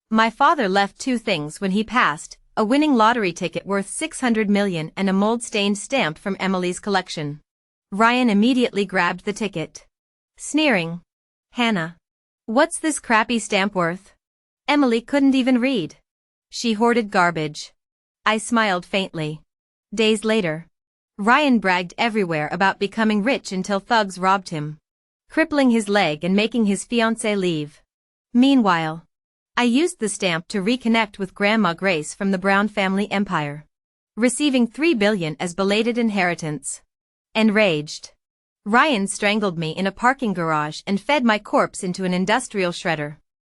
My father left two things when he passed, a winning lottery ticket worth 600 million and a mold-stained stamp from Emily's collection. Ryan immediately grabbed the ticket. Sneering. Hannah. What's this crappy stamp worth? Emily couldn't even read. She hoarded garbage. I smiled faintly. Days later. Ryan bragged everywhere about becoming rich until thugs robbed him, crippling his leg and making his fiancée leave. Meanwhile, I used the stamp to reconnect with Grandma Grace from the Brown family empire, receiving $3 billion as belated inheritance. Enraged, Ryan strangled me in a parking garage and fed my corpse into an industrial shredder.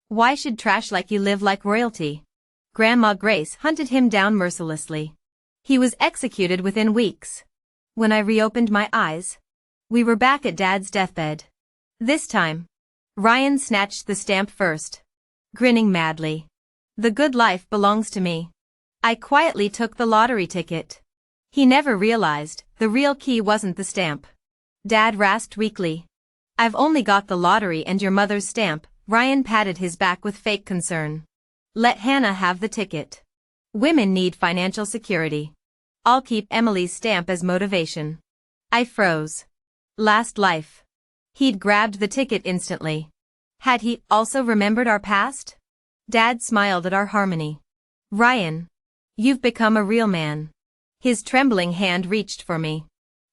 Why should trash like you live like royalty? Grandma Grace hunted him down mercilessly. He was executed within weeks. When I reopened my eyes, we were back at Dad's deathbed. This time, Ryan snatched the stamp first, grinning madly. The good life belongs to me. I quietly took the lottery ticket. He never realized the real key wasn't the stamp. Dad rasped weakly. I've only got the lottery and your mother's stamp. Ryan patted his back with fake concern. Let Hannah have the ticket. Women need financial security. I'll keep Emily's stamp as motivation. I froze. Last life. He'd grabbed the ticket instantly. Had he also remembered our past? Dad smiled at our harmony. Ryan, you've become a real man. His trembling hand reached for me.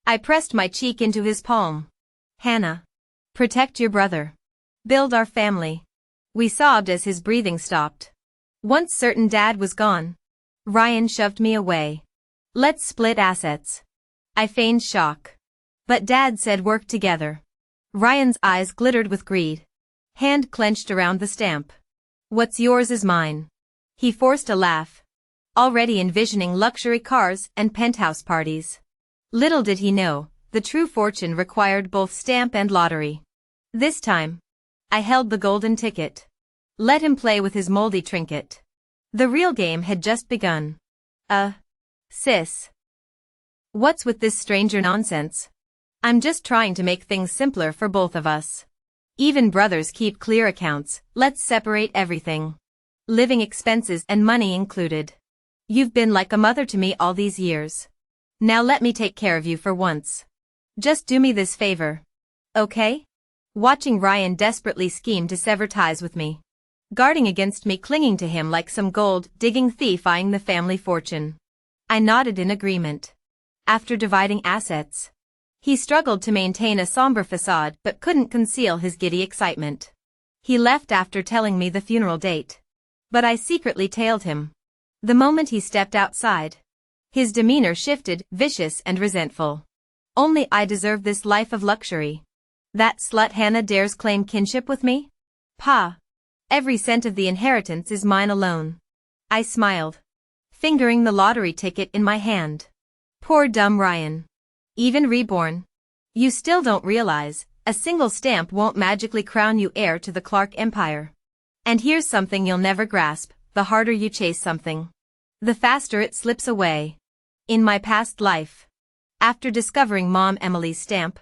I pressed my cheek into his palm. Hannah. Protect your brother. Build our family. We sobbed as his breathing stopped. Once certain Dad was gone, Ryan shoved me away. Let's split assets. I feigned shock. But Dad said work together. Ryan's eyes glittered with greed. Hand clenched around the stamp. What's yours is mine. He forced a laugh, already envisioning luxury cars and penthouse parties. Little did he know, the true fortune required both stamp and lottery. This time, I held the golden ticket. Let him play with his moldy trinket. The real game had just begun. Sis. What's with this stranger nonsense? I'm just trying to make things simpler for both of us. Even brothers keep clear accounts, let's separate everything. Living expenses and money included. You've been like a mother to me all these years. Now let me take care of you for once. Just do me this favor. Okay? Watching Ryan desperately scheme to sever ties with me. Guarding against me clinging to him like some gold-digging thief eyeing the family fortune. I nodded in agreement. After dividing assets, he struggled to maintain a somber facade but couldn't conceal his giddy excitement. He left after telling me the funeral date. But I secretly tailed him. The moment he stepped outside, his demeanor shifted, vicious and resentful. Only I deserve this life of luxury. That slut Hannah dares claim kinship with me? Pa. Every cent of the inheritance is mine alone. I smiled, fingering the lottery ticket in my hand. Poor dumb Ryan. Even Reborn. You still don't realize, a single stamp won't magically crown you heir to the Clark Empire. And here's something you'll never grasp, the harder you chase something, the faster it slips away. In my past life, after discovering Mom Emily's stamp,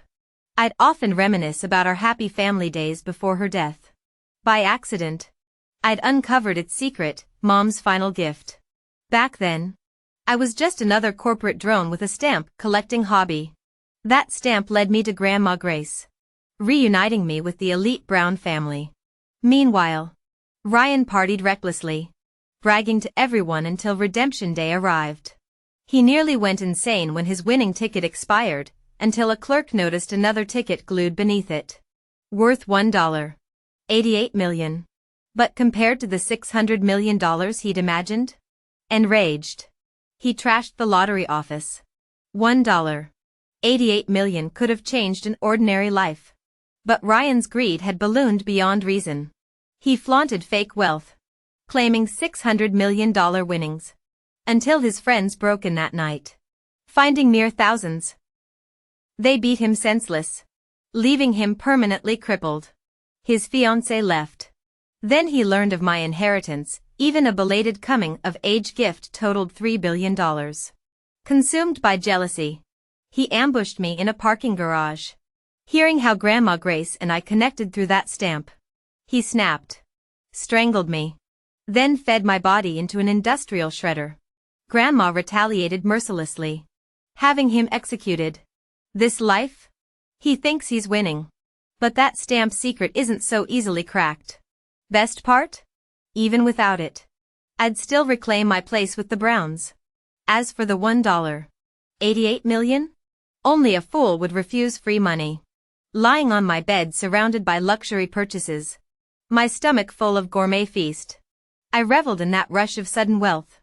I'd often reminisce about our happy family days before her death. By accident, I'd uncovered its secret, Mom's final gift. Back then, I was just another corporate drone with a stamp collecting hobby. That stamp led me to Grandma Grace, reuniting me with the elite Brown family. Meanwhile, Ryan partied recklessly, bragging to everyone until redemption day arrived. He nearly went insane when his winning ticket expired, until a clerk noticed another ticket glued beneath it. Worth $1. 88 million. But compared to the $600 million he'd imagined? Enraged, he trashed the lottery office. $1. 88 million could have changed an ordinary life. But Ryan's greed had ballooned beyond reason. He flaunted fake wealth, claiming $600 million winnings, until his friends broke in that night, finding mere thousands. They beat him senseless, leaving him permanently crippled. His fiancée left. Then he learned of my inheritance, even a belated coming-of-age gift totaled $3 billion. Consumed by jealousy, he ambushed me in a parking garage. Hearing how Grandma Grace and I connected through that stamp, he snapped, strangled me, then fed my body into an industrial shredder. Grandma retaliated mercilessly, having him executed. This life? He thinks he's winning. But that stamp secret isn't so easily cracked. Best part? Even without it, I'd still reclaim my place with the Browns. As for the $1.88 million? Only a fool would refuse free money. Lying on my bed surrounded by luxury purchases, my stomach full of gourmet feast, I reveled in that rush of sudden wealth.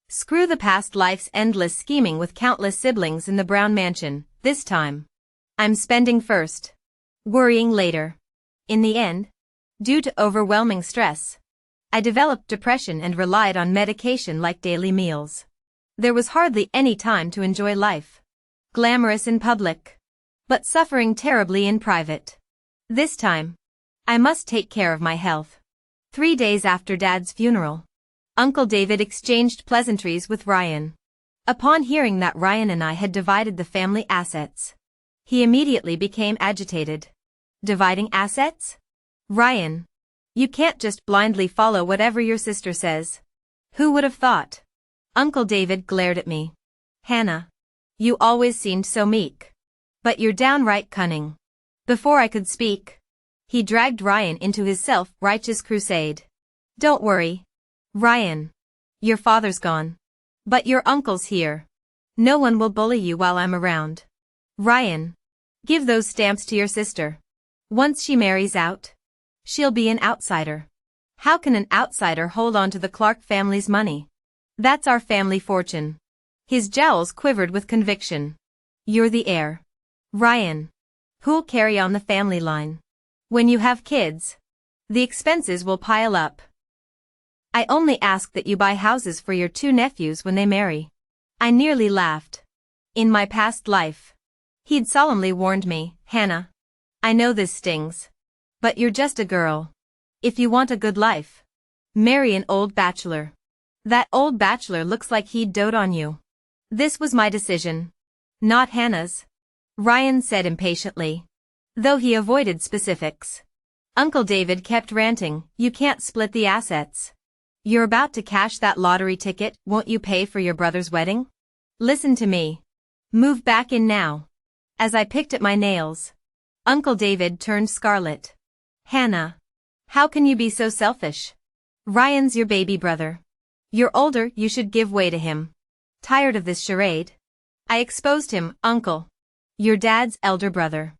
Screw the past life's endless scheming with countless siblings in the Brown mansion. This time, I'm spending first, worrying later. In the end, due to overwhelming stress, I developed depression and relied on medication like daily meals. There was hardly any time to enjoy life. Glamorous in public, but suffering terribly in private. This time, I must take care of my health. 3 days after Dad's funeral, Uncle David exchanged pleasantries with Ryan. Upon hearing that Ryan and I had divided the family assets, he immediately became agitated. Dividing assets? Ryan, you can't just blindly follow whatever your sister says. Who would have thought? Uncle David glared at me. Hannah, you always seemed so meek. But you're downright cunning. Before I could speak, he dragged Ryan into his self-righteous crusade. Don't worry, Ryan. Your father's gone. But your uncle's here. No one will bully you while I'm around. Ryan, give those stamps to your sister. Once she marries out, she'll be an outsider. How can an outsider hold on to the Clark family's money? That's our family fortune. His jowls quivered with conviction. You're the heir, Ryan. Who'll carry on the family line? When you have kids, the expenses will pile up. I only ask that you buy houses for your 2 nephews when they marry. I nearly laughed. In my past life, he'd solemnly warned me, Hannah, I know this stings, but you're just a girl. If you want a good life, marry an old bachelor. That old bachelor looks like he'd dote on you. This was my decision, not Hannah's, Ryan said impatiently, though he avoided specifics. Uncle David kept ranting, you can't split the assets. You're about to cash that lottery ticket, won't you pay for your brother's wedding? Listen to me. Move back in now. As I picked at my nails, Uncle David turned scarlet. Hannah, how can you be so selfish? Ryan's your baby brother. You're older, you should give way to him. Tired of this charade? I exposed him, Uncle. Your dad's elder brother.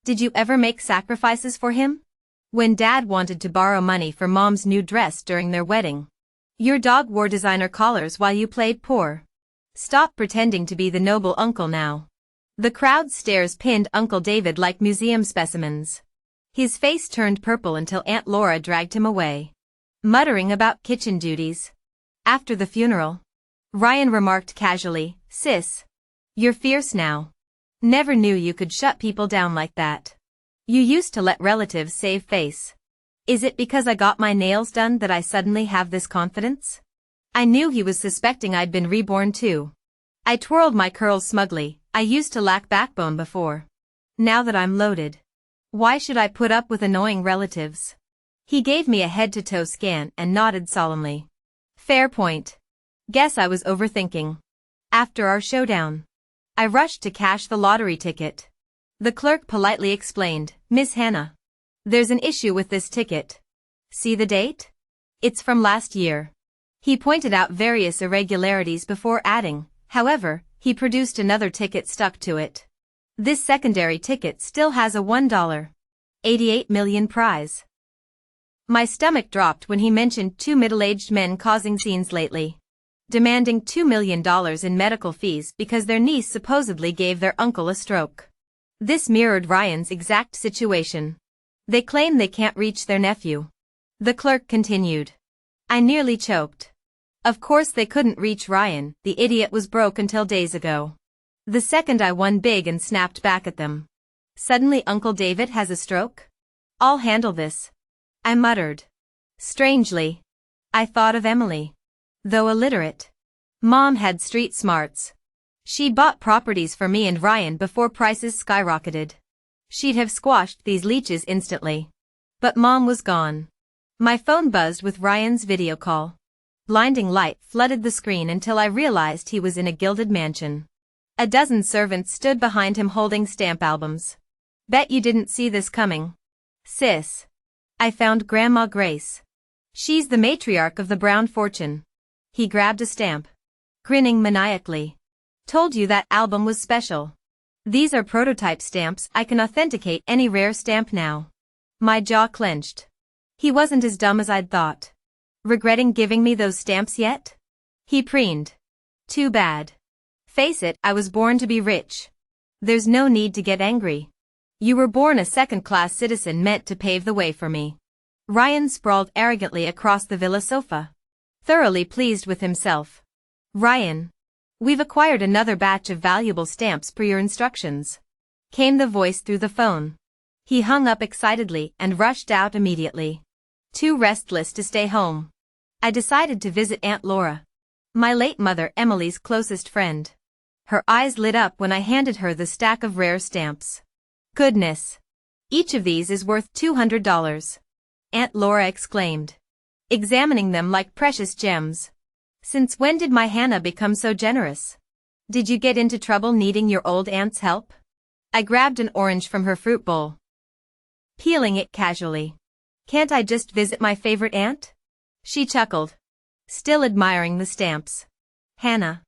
Did you ever make sacrifices for him? When Dad wanted to borrow money for Mom's new dress during their wedding, your dog wore designer collars while you played poor. Stop pretending to be the noble uncle now. The crowd's stares pinned Uncle David like museum specimens. His face turned purple until Aunt Laura dragged him away, muttering about kitchen duties. After the funeral, Ryan remarked casually, Sis, you're fierce now. Never knew you could shut people down like that. You used to let relatives save face. Is it because I got my nails done that I suddenly have this confidence? I knew he was suspecting I'd been reborn too. I twirled my curls smugly. I used to lack backbone before. Now that I'm loaded, why should I put up with annoying relatives? He gave me a head-to-toe scan and nodded solemnly. Fair point. Guess I was overthinking. After our showdown, I rushed to cash the lottery ticket. The clerk politely explained, Miss Hannah, there's an issue with this ticket. See the date? It's from last year. He pointed out various irregularities before adding, however, he produced another ticket stuck to it. This secondary ticket still has a $1.88 million prize. My stomach dropped when he mentioned 2 middle-aged men causing scenes lately, demanding $2 million in medical fees because their niece supposedly gave their uncle a stroke. This mirrored Ryan's exact situation. They claim they can't reach their nephew. The clerk continued. I nearly choked. Of course they couldn't reach Ryan, the idiot was broke until days ago. The second I won big and snapped back at them. Suddenly Uncle David has a stroke? I'll handle this, I muttered. Strangely, I thought of Emily. Though illiterate, Mom had street smarts. She bought properties for me and Ryan before prices skyrocketed. She'd have squashed these leeches instantly. But Mom was gone. My phone buzzed with Ryan's video call. Blinding light flooded the screen until I realized he was in a gilded mansion. A dozen servants stood behind him holding stamp albums. Bet you didn't see this coming. Sis. I found Grandma Grace. She's the matriarch of the Brown fortune. He grabbed a stamp. Grinning maniacally. Told you that album was special. These are prototype stamps. I can authenticate any rare stamp now. My jaw clenched. He wasn't as dumb as I'd thought. Regretting giving me those stamps yet? He preened. Too bad. Face it, I was born to be rich. There's no need to get angry. You were born a second-class citizen meant to pave the way for me. Ryan sprawled arrogantly across the villa sofa. Thoroughly pleased with himself. Ryan. We've acquired another batch of valuable stamps per your instructions. Came the voice through the phone. He hung up excitedly and rushed out immediately. Too restless to stay home. I decided to visit Aunt Laura. My late mother Emily's closest friend. Her eyes lit up when I handed her the stack of rare stamps. Goodness. Each of these is worth $200. Aunt Laura exclaimed. Examining them like precious gems. Since when did my Hannah become so generous? Did you get into trouble needing your old aunt's help? I grabbed an orange from her fruit bowl. Peeling it casually. Can't I just visit my favorite aunt? She chuckled. Still admiring the stamps. Hannah.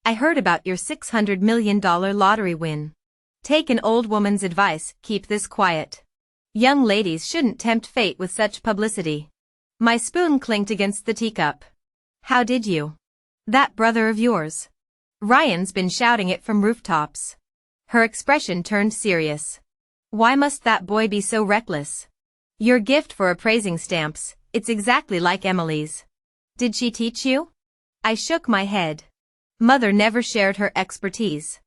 I heard about your $600 million lottery win. Take an old woman's advice, keep this quiet. Young ladies shouldn't tempt fate with such publicity. My spoon clinked against the teacup. How did you? That brother of yours. Ryan's been shouting it from rooftops. Her expression turned serious. Why must that boy be so reckless? Your gift for appraising stamps, it's exactly like Emily's. Did she teach you? I shook my head. Mother never shared her expertise.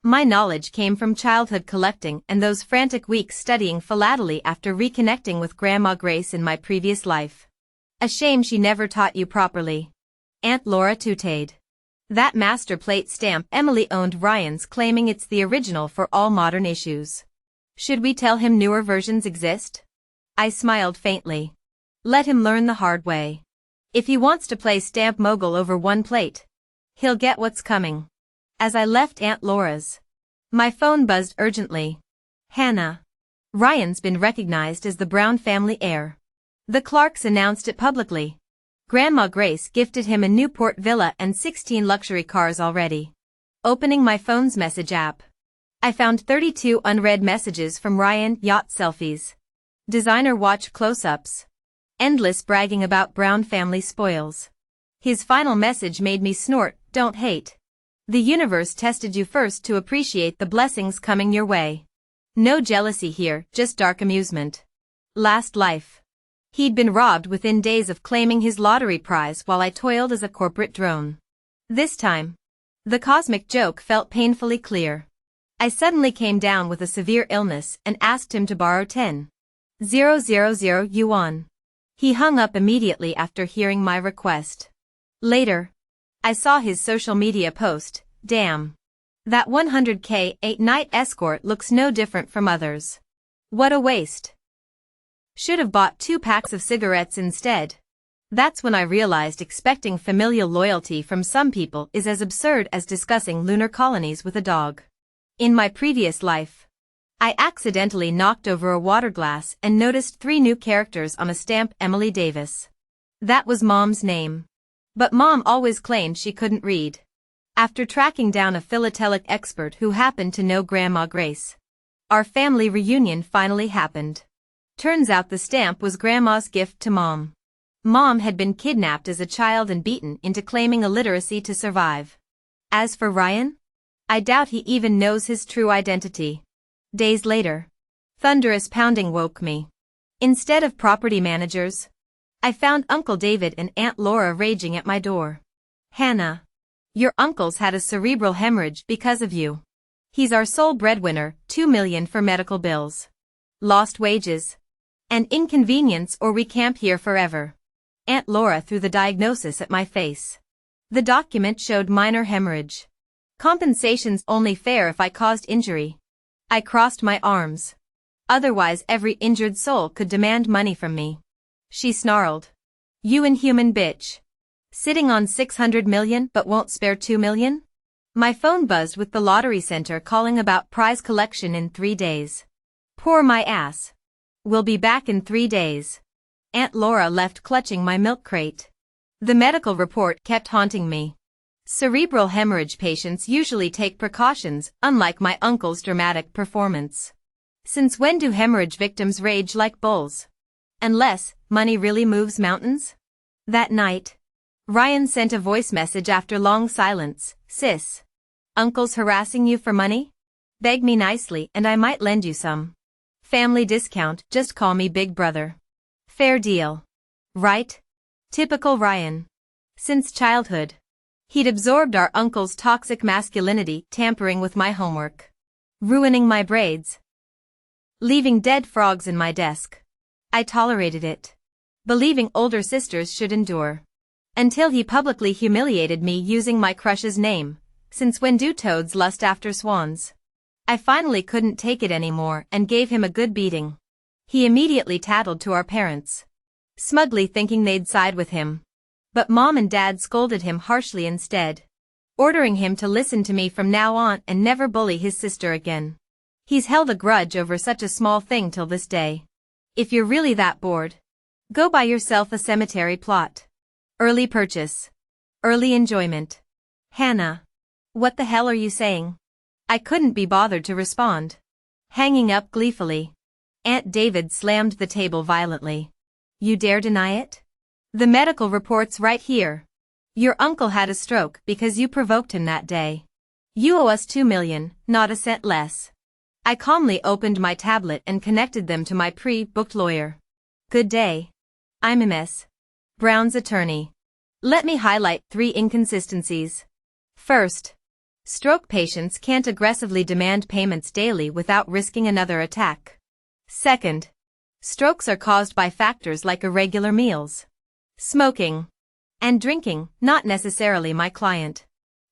My knowledge came from childhood collecting and those frantic weeks studying philately after reconnecting with Grandma Grace in my previous life. A shame she never taught you properly. Aunt Laura tooted. That master plate stamp Emily owned Ryan's, claiming it's the original for all modern issues. Should we tell him newer versions exist? I smiled faintly. Let him learn the hard way. If he wants to play stamp mogul over one plate, he'll get what's coming. As I left Aunt Laura's, my phone buzzed urgently. Hannah. Ryan's been recognized as the Brown family heir. The Clarks announced it publicly. Grandma Grace gifted him a Newport villa and 16 luxury cars already. Opening my phone's message app, I found 32 unread messages from Ryan. Yacht selfies. Designer watch close-ups. Endless bragging about Brown family spoils. His final message made me snort, don't hate. The universe tested you first to appreciate the blessings coming your way. No jealousy here, just dark amusement. Last life. He'd been robbed within days of claiming his lottery prize while I toiled as a corporate drone. This time, the cosmic joke felt painfully clear. I suddenly came down with a severe illness and asked him to borrow 10,000 yuan. He hung up immediately after hearing my request. Later, I saw his social media post. Damn. That 100K 8-night escort looks no different from others. What a waste. Should have bought 2 packs of cigarettes instead. That's when I realized expecting familial loyalty from some people is as absurd as discussing lunar colonies with a dog. In my previous life, I accidentally knocked over a water glass and noticed 3 new characters on a stamp. Emily Davis. That was Mom's name. But Mom always claimed she couldn't read. After tracking down a philatelic expert who happened to know Grandma Grace, our family reunion finally happened. Turns out the stamp was Grandma's gift to Mom. Mom had been kidnapped as a child and beaten into claiming illiteracy to survive. As for Ryan, I doubt he even knows his true identity. Days later, thunderous pounding woke me. Instead of property managers, I found Uncle David and Aunt Laura raging at my door. Hannah. Your uncle's had a cerebral hemorrhage because of you. He's our sole breadwinner, $2 million for medical bills. Lost wages. An inconvenience or we camp here forever. Aunt Laura threw the diagnosis at my face. The document showed minor hemorrhage. Compensation's only fair if I caused injury. I crossed my arms. Otherwise every injured soul could demand money from me. She snarled. You inhuman bitch. Sitting on 600 million but won't spare 2 million? My phone buzzed with the lottery center calling about prize collection in 3 days. Poor my ass. We'll be back in 3 days. Aunt Laura left clutching my milk crate. The medical report kept haunting me. Cerebral hemorrhage patients usually take precautions, unlike my uncle's dramatic performance. Since when do hemorrhage victims rage like bulls? Unless money really moves mountains? That night, Ryan sent a voice message after long silence. Sis. Uncle's harassing you for money? Beg me nicely and I might lend you some. Family discount, just call me Big Brother. Fair deal. Right? Typical Ryan. Since childhood, he'd absorbed our uncle's toxic masculinity, tampering with my homework, ruining my braids, leaving dead frogs in my desk. I tolerated it, believing older sisters should endure. Until he publicly humiliated me using my crush's name. Since when do toads lust after swans? I finally couldn't take it anymore and gave him a good beating. He immediately tattled to our parents, smugly thinking they'd side with him. But Mom and Dad scolded him harshly instead, ordering him to listen to me from now on and never bully his sister again. He's held a grudge over such a small thing till this day. If you're really that bored, go buy yourself a cemetery plot. Early purchase. Early enjoyment. Hannah. What the hell are you saying? I couldn't be bothered to respond. Hanging up gleefully, Aunt David slammed the table violently. You dare deny it? The medical report's right here. Your uncle had a stroke because you provoked him that day. You owe us 2 million, not a cent less. I calmly opened my tablet and connected them to my pre-booked lawyer. Good day. I'm MS. Brown's attorney. Let me highlight 3 inconsistencies. First, stroke patients can't aggressively demand payments daily without risking another attack. Second, strokes are caused by factors like irregular meals, smoking, and drinking, not necessarily my client.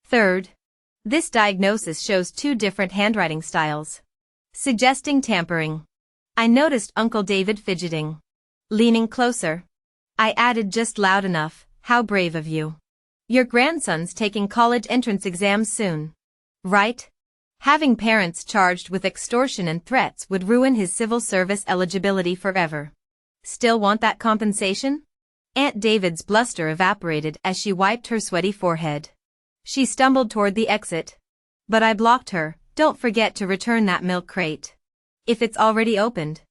Third, this diagnosis shows 2 different handwriting styles, suggesting tampering. I noticed Uncle David fidgeting. Leaning closer, I added just loud enough, how brave of you. Your grandson's taking college entrance exams soon. Right? Having parents charged with extortion and threats would ruin his civil service eligibility forever. Still want that compensation? Aunt David's bluster evaporated as she wiped her sweaty forehead. She stumbled toward the exit. But I blocked her. Don't forget to return that milk crate. If it's already opened,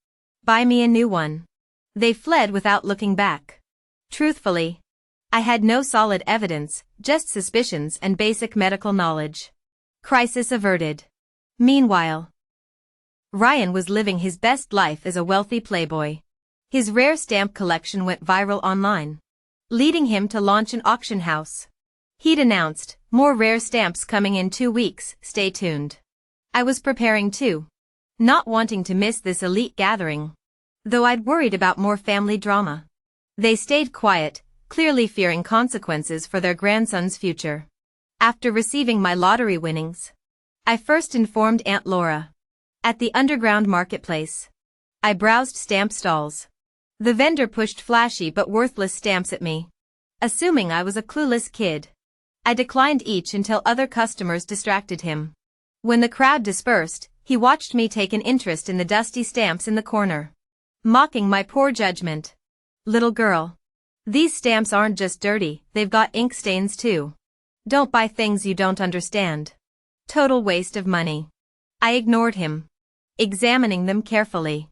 buy me a new one. They fled without looking back. Truthfully, I had no solid evidence, just suspicions and basic medical knowledge. Crisis averted. Meanwhile, Ryan was living his best life as a wealthy playboy. His rare stamp collection went viral online, leading him to launch an auction house. He'd announced, more rare stamps coming in 2 weeks, stay tuned. I was preparing too, not wanting to miss this elite gathering, though I'd worried about more family drama. They stayed quiet, clearly fearing consequences for their grandson's future. After receiving my lottery winnings, I first informed Aunt Laura. At the underground marketplace, I browsed stamp stalls. The vendor pushed flashy but worthless stamps at me, assuming I was a clueless kid. I declined each until other customers distracted him. When the crowd dispersed, he watched me take an interest in the dusty stamps in the corner, mocking my poor judgment. Little girl, these stamps aren't just dirty, they've got ink stains too. Don't buy things you don't understand. Total waste of money. I ignored him, examining them carefully.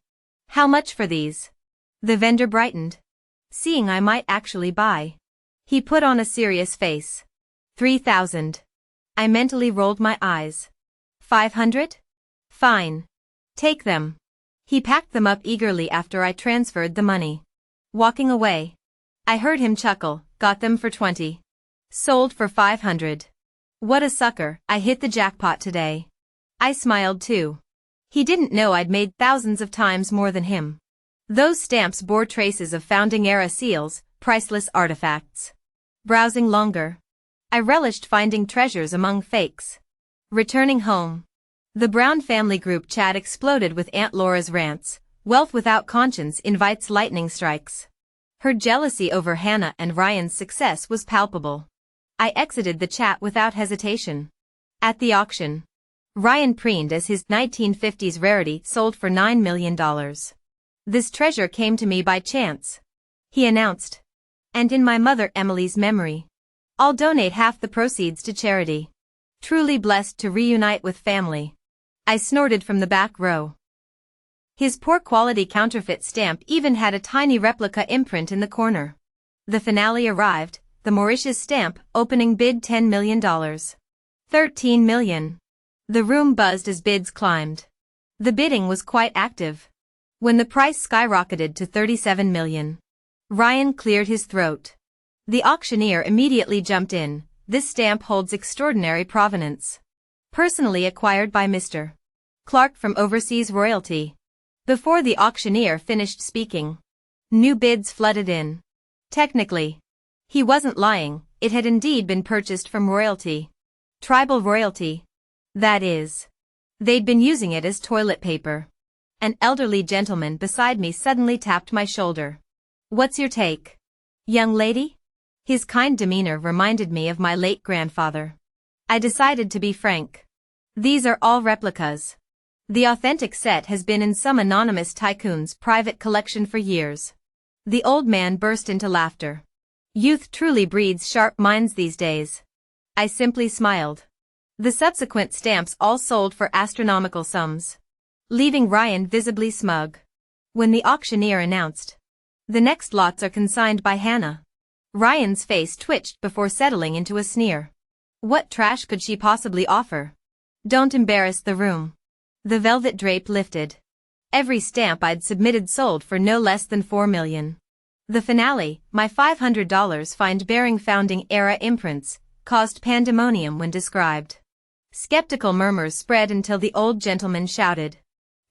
How much for these? The vendor brightened, seeing I might actually buy. He put on a serious face. 3,000. I mentally rolled my eyes. 500? Fine. Take them. He packed them up eagerly after I transferred the money. Walking away, I heard him chuckle, got them for 20. Sold for 500. What a sucker, I hit the jackpot today. I smiled too. He didn't know I'd made thousands of times more than him. Those stamps bore traces of founding-era seals, priceless artifacts. Browsing longer, I relished finding treasures among fakes. Returning home, the Brown family group chat exploded with Aunt Laura's rants. Wealth without conscience invites lightning strikes. Her jealousy over Hannah and Ryan's success was palpable. I exited the chat without hesitation. At the auction, Ryan preened as his 1950s rarity sold for $9 million. "This treasure came to me by chance," he announced. "And in my mother Emily's memory, I'll donate half the proceeds to charity. Truly blessed to reunite with family." I snorted from the back row. His poor quality counterfeit stamp even had a tiny replica imprint in the corner. The finale arrived, the Mauritius stamp, opening bid $10 million. $13 million. The room buzzed as bids climbed. The bidding was quite active. When the price skyrocketed to $37 million, Ryan cleared his throat. The auctioneer immediately jumped in. "This stamp holds extraordinary provenance. Personally acquired by Mr. Clark from overseas royalty." Before the auctioneer finished speaking, new bids flooded in. Technically, he wasn't lying, it had indeed been purchased from royalty. Tribal royalty. That is, they'd been using it as toilet paper. An elderly gentleman beside me suddenly tapped my shoulder. "What's your take, young lady?" His kind demeanor reminded me of my late grandfather. I decided to be frank. "These are all replicas. The authentic set has been in some anonymous tycoon's private collection for years." The old man burst into laughter. "Youth truly breeds sharp minds these days." I simply smiled. The subsequent stamps all sold for astronomical sums, leaving Ryan visibly smug. When the auctioneer announced, "The next lots are consigned by Hannah," Ryan's face twitched before settling into a sneer. What trash could she possibly offer? "Don't embarrass the room." The velvet drape lifted. Every stamp I'd submitted sold for no less than $4 million. The finale, my $500 find bearing founding era imprints, caused pandemonium when described. Skeptical murmurs spread until the old gentleman shouted,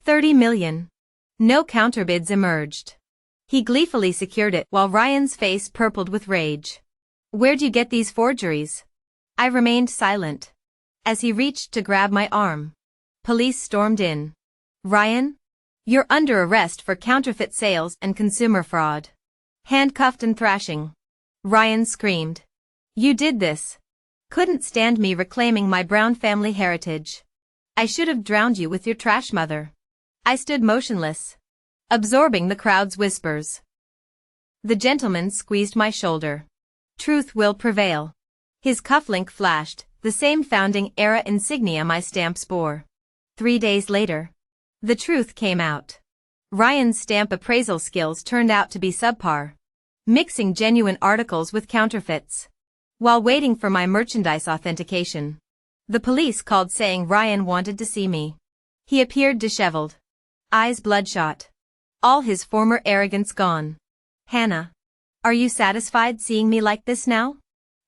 "$30 million. No counterbids emerged. He gleefully secured it while Ryan's face purpled with rage. "Where'd you get these forgeries?" I remained silent. As he reached to grab my arm, police stormed in. "Ryan? You're under arrest for counterfeit sales and consumer fraud." Handcuffed and thrashing, Ryan screamed, "You did this. Couldn't stand me reclaiming my Brown family heritage. I should have drowned you with your trash mother." I stood motionless, absorbing the crowd's whispers. The gentleman squeezed my shoulder. "Truth will prevail." His cufflink flashed, the same founding era insignia my stamps bore. 3 days later, the truth came out. Ryan's stamp appraisal skills turned out to be subpar, mixing genuine articles with counterfeits. While waiting for my merchandise authentication, the police called saying Ryan wanted to see me. He appeared disheveled, eyes bloodshot, all his former arrogance gone. "Hannah, are you satisfied seeing me like this now?"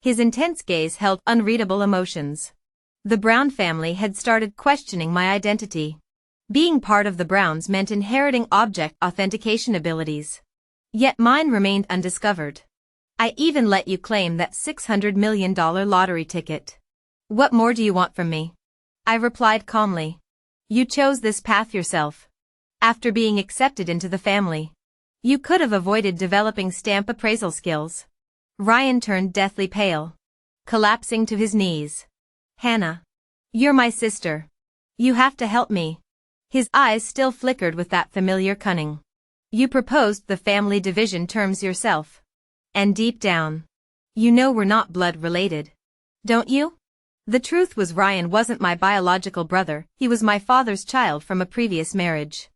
His intense gaze held unreadable emotions. The Brown family had started questioning my identity. Being part of the Browns meant inheriting object authentication abilities. Yet mine remained undiscovered. "I even let you claim that $600 million lottery ticket. What more do you want from me?" I replied calmly. "You chose this path yourself. After being accepted into the family, you could have avoided developing stamp appraisal skills." Ryan turned deathly pale, collapsing to his knees. "Hannah, you're my sister. You have to help me." His eyes still flickered with that familiar cunning. "You proposed the family division terms yourself. And deep down, you know we're not blood related. Don't you?" The truth was Ryan wasn't my biological brother, he was my father's child from a previous marriage.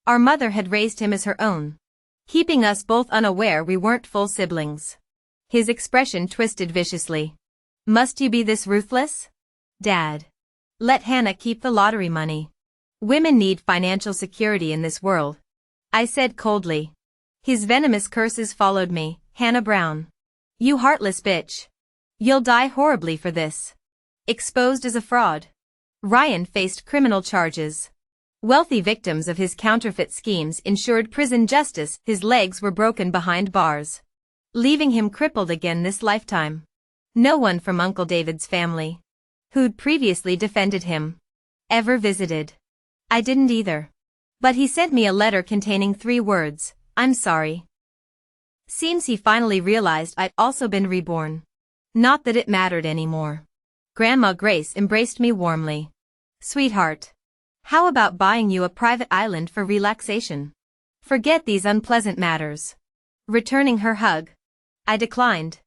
Our mother had raised him as her own, keeping us both unaware we weren't full siblings. His expression twisted viciously. "Must you be this ruthless? Dad, let Hannah keep the lottery money. Women need financial security in this world," I said coldly. His venomous curses followed me. "Hannah Brown, you heartless bitch. You'll die horribly for this." Exposed as a fraud, Ryan faced criminal charges. Wealthy victims of his counterfeit schemes ensured prison justice. His legs were broken behind bars, leaving him crippled again this lifetime. No one from Uncle David's family, who'd previously defended him, ever visited. I didn't either. But he sent me a letter containing 3 words, "I'm sorry." Seems he finally realized I'd also been reborn. Not that it mattered anymore. Grandma Grace embraced me warmly. Sweetheart. How about buying you a private island for relaxation? Forget these unpleasant matters. Returning her hug. I declined.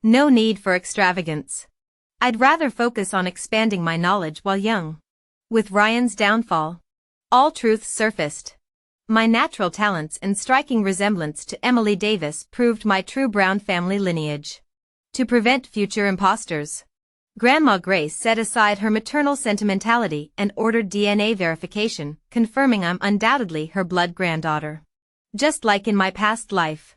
No need for extravagance. I'd rather focus on expanding my knowledge while young. With Ryan's downfall, all truths surfaced. My natural talents and striking resemblance to Emily Davis proved my true Brown family lineage. To prevent future imposters, Grandma Grace set aside her maternal sentimentality and ordered DNA verification, confirming I'm undoubtedly her blood granddaughter. Just like in my past life,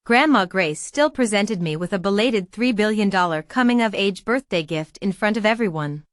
Grandma Grace still presented me with a belated $3 billion coming-of-age birthday gift in front of everyone.